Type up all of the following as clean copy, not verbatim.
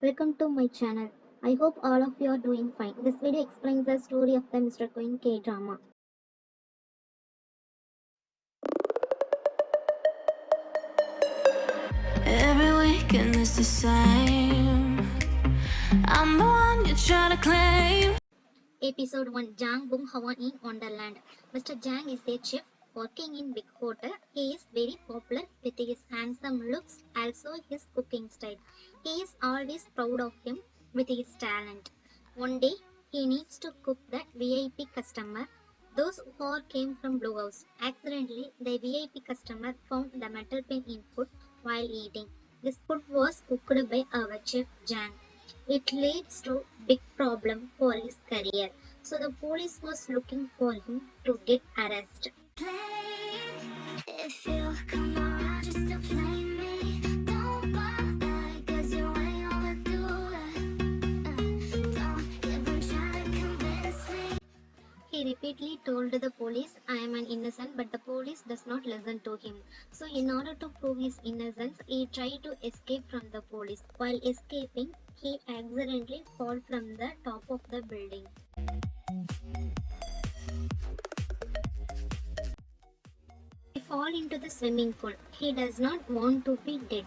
Welcome to my channel. I hope all of you are doing fine. This video explains the story of the Mr. Queen K drama. Every weekend is the same. I'm the one you try to claim. Episode 1, Jang Bung Hawan in Wonderland. Mr. Jang is a chef working in big hotel. He is very popular with his handsome looks, also his cooking style. He is always proud of him with his talent. One day, he needs to cook the VIP customer. Those who came from Blue House. Accidentally, the VIP customer found the metal pen in food while eating. This food was cooked by our chef Jang. It leads to big problem for his career. So the police was looking for him to get arrested. If you come around just to play me, don't bother, 'cause you ain't overdo it. Don't even try to convince me. He repeatedly told the police, I am an innocent, but the police does not listen to him. So in order to prove his innocence, he tried to escape from the police. While escaping, he accidentally fall from the top of the building. He fall into the swimming pool. He does not want to be dead.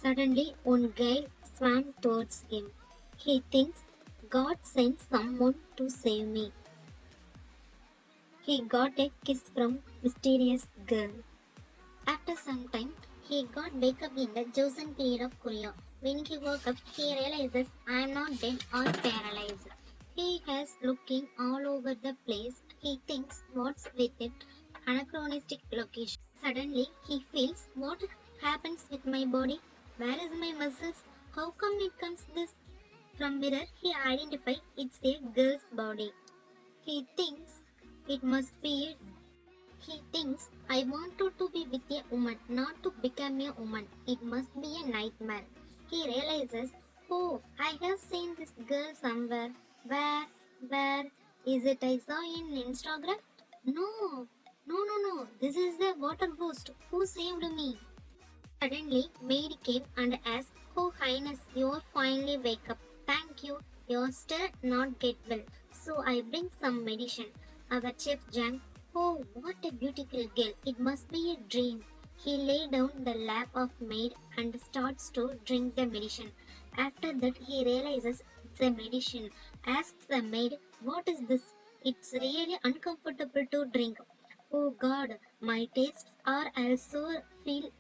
Suddenly, one guy swam towards him. He thinks, God sent someone to save me. He got a kiss from mysterious girl. After some time, he got wake up in the chosen period of Korea. When he woke up, he realizes I am not dead or paralyzed. He has looking all over the place. He thinks what's with it anachronistic location. Suddenly, he feels what happens with my body? Where is my muscles? How come it comes this? From mirror, he identifies it's a girl's body. He thinks it must be a he thinks, I wanted to be with a woman, not to become a woman. It must be a nightmare. He realizes, oh, I have seen this girl somewhere. Where? Where? Is it I saw in Instagram? No, no. This is the water ghost who saved me. Suddenly, maid came and asked, oh, Highness, you're finally wake up. Thank you. You're still not get well. So I bring some medicine. Our chef Jan, oh, what a beautiful girl. It must be a dream. He lay down the lap of maid and starts to drink the medicine. After that, he realizes it's a medicine. Asks the maid, what is this? It's really uncomfortable to drink. Oh God, my tastes are also feel.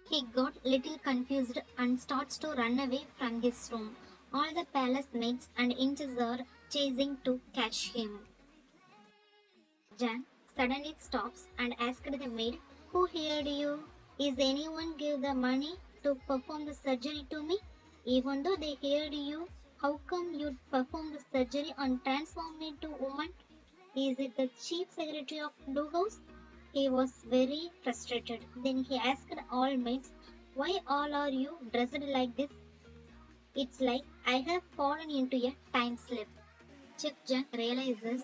He got little confused and starts to run away from his room. All the palace maids and inches are chasing to catch him. Jan suddenly stops and asks the maid, who hired you? Is anyone give the money to perform the surgery to me? Even though they hired you, how come you perform the surgery and transform me to woman? Is it the chief secretary of Blue House? He was very frustrated. Then he asked all maids, why all are you dressed like this? It's like I have fallen into a time slip. Chef Jung realizes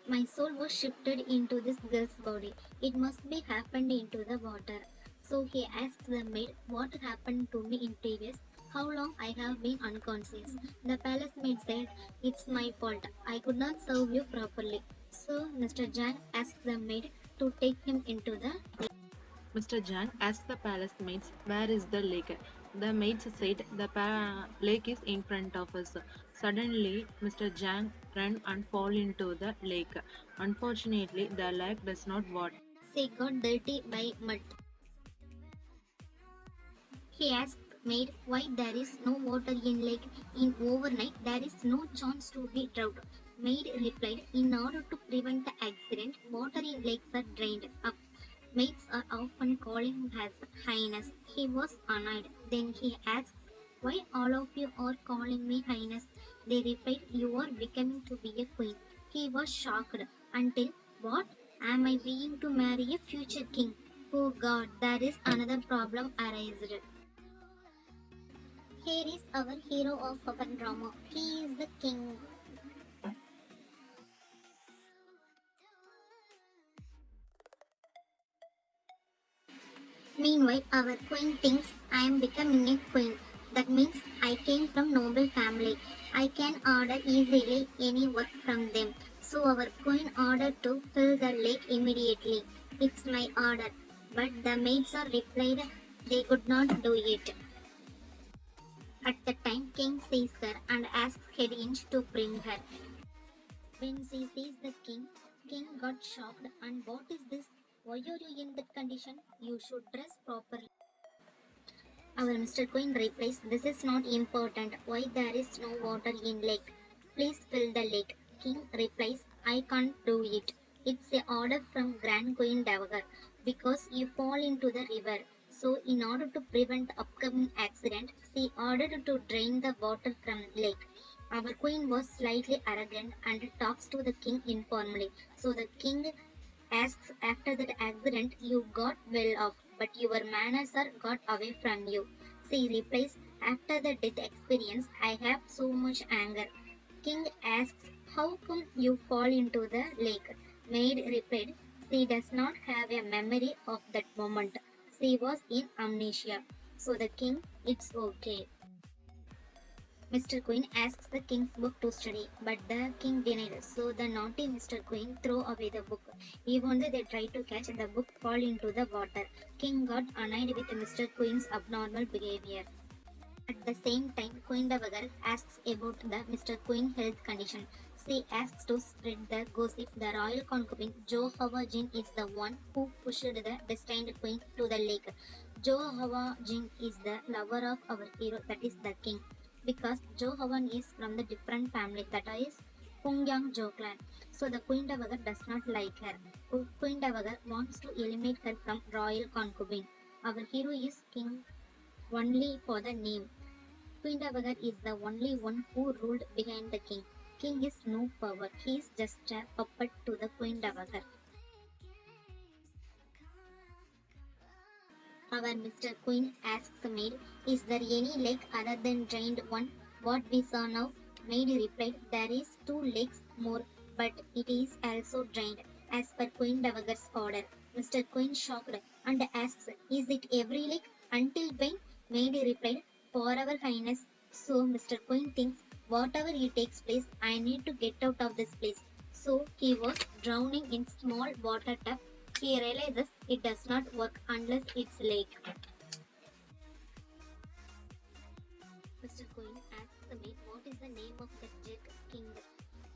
my soul was shifted into this girl's body. It must be happened into the water. So he asks the maid what happened to me in previous, how long I have been unconscious. The palace maid said, it's my fault. I could not serve you properly. So Mr. Jang asked the maid to take him into the Mr. Jang asked the palace maids, where is the lake? The maids said, the lake is in front of us. Suddenly, Mr. Jang ran and fall into the lake. Unfortunately, the lake does not water. She got dirty by mud. He asked maid why there is no water in lake. In overnight there is no chance to be drought. Maid replied, in order to prevent the accident, water in lakes are drained up. Maids are often calling him as Highness. He was annoyed. Then he asked, why all of you are calling me Highness? They replied, you are becoming to be a queen. He was shocked until, what? Am I being to marry a future king? Oh God, there is another problem arised. Here is our hero of our drama. He is the king. Meanwhile, our queen thinks I am becoming a queen. That means I came from noble family. I can order easily any work from them. So our queen ordered to fill the lake immediately. It's my order. But the maids are replied they could not do it. At the time, king sees her and asks Hedinge to bring her. When she sees the king got shocked and what is this? Why are you in that condition? You should dress properly. Our Mr. Queen replies, this is not important. Why there is no water in lake? Please fill the lake. King replies, I can't do it. It's a order from Grand Queen Dowager because you fall into the river. So in order to prevent upcoming accident, she ordered to drain the water from lake. Our queen was slightly arrogant and talks to the king informally. So the king asks after that accident you got well off, but your manners are got away from you. She replies, after the death experience, I have so much anger. King asks, how come you fall into the lake? Maid replied, she does not have a memory of that moment. She was in amnesia. So the king, it's okay. Mr. Queen asks the king's book to study, but the king denied. So the naughty Mr. Queen throw away the book. Even though they tried to catch the book, fall into the water. King got annoyed with Mr. Queen's abnormal behavior. At the same time, Queen Dowager asks about the Mr. Queen health condition. She asks to spread the gossip the royal concubine Jo Hawa Jin is the one who pushed the destined queen to the lake. Jo Hawa Jin is the lover of our hero, that is the king, because Jo Hawan is from the different family, that is Pungyang Jo clan. So the Queen Dowager does not like her. Queen Dowager wants to eliminate her from royal concubine. Our hero is king only for the name. Queen Dowager is the only one who ruled behind the king. King is no power. He is just a puppet to the Queen Dowager. Our Mr. Queen asks the maid, is there any lake other than drained one? What we saw now? Maid replied, there is 2 lakes more, but it is also drained, as per Queen Dowager's order. Mr. Queen shocked and asks, is it every lake? Until when? Maid replied, for our highness. So Mr. Queen thinks, whatever it takes place, I need to get out of this place. So he was drowning in small water tub. He realizes it does not work unless it's lake. Mr. Queen asks the maid, what is the name of the jug king?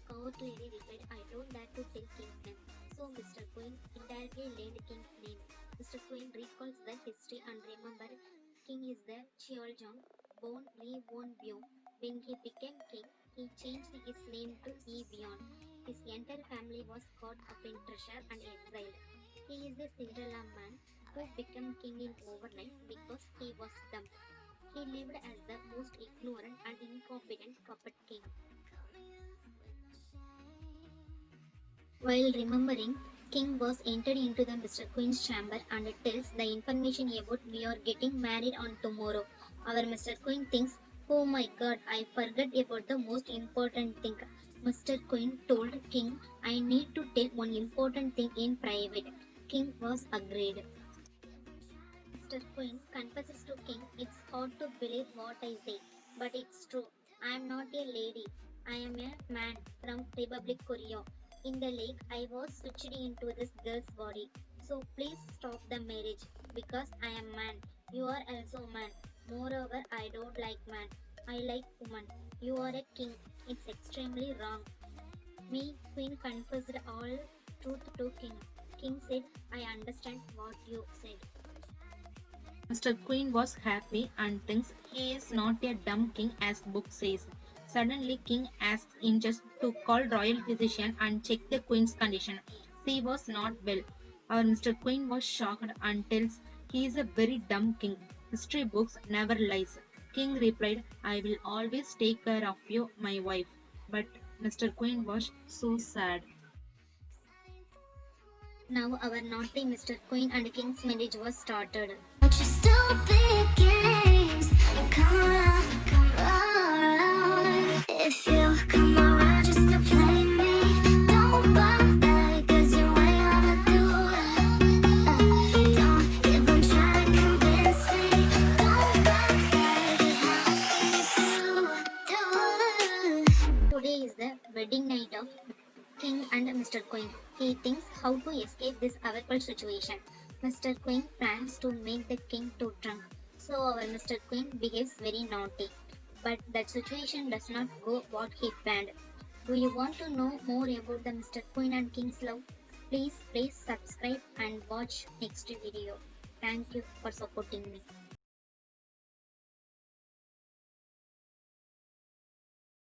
Coward lady replied, I don't dare to tell king's name. So Mr. Queen indirectly learned king's name. Mr. Queen recalls the history and remember king is the Cheoljong, born Lee Won Byung. When he became king, he changed his name to Yi Byon. His entire family was caught up in treasure and exiled. He is a Cinderella man who became king in overnight because he was dumb. He lived as the most ignorant and incompetent puppet king. While remembering, king was entered into the Mr. Queen's chamber and tells the information about we are getting married on tomorrow. Our Mr. Queen thinks, oh my god, I forgot about the most important thing. Mr. Queen told king, I need to tell one important thing in private. King was agreed. Mr. Queen confesses to king, it's hard to believe what I say, but it's true. I am not a lady. I am a man from Republic Korea. In the lake, I was switched into this girl's body. So please stop the marriage because I am man. You are also man. Moreover, I don't like man. I like woman. You are a king. It's extremely wrong. Me, Queen confessed all truth to king. King said, I understand what you said. Mr. Queen was happy and thinks he is not a dumb king as book says. Suddenly king asks Inches to call royal physician and check the queen's condition. She was not well. Our Mr. Queen was shocked and tells he is a very dumb king. History books never lies. King replied, I will always take care of you, my wife. But Mr. Queen was so sad. Now our naughty Mr. Queen and King's marriage was started. But you stupid games. Come on, come on. If you come around just to play me, don't bother, 'cause you ain't gonna do it. Don't even try to Today is the wedding night of King and Mr. Queen. He thinks how to escape this awkward situation. Mr. Queen plans to make the king too drunk. So our Mr. Queen behaves very naughty. But that situation does not go what he planned. Do you want to know more about the Mr. Queen and King's love? Please subscribe and watch next video. Thank you for supporting me.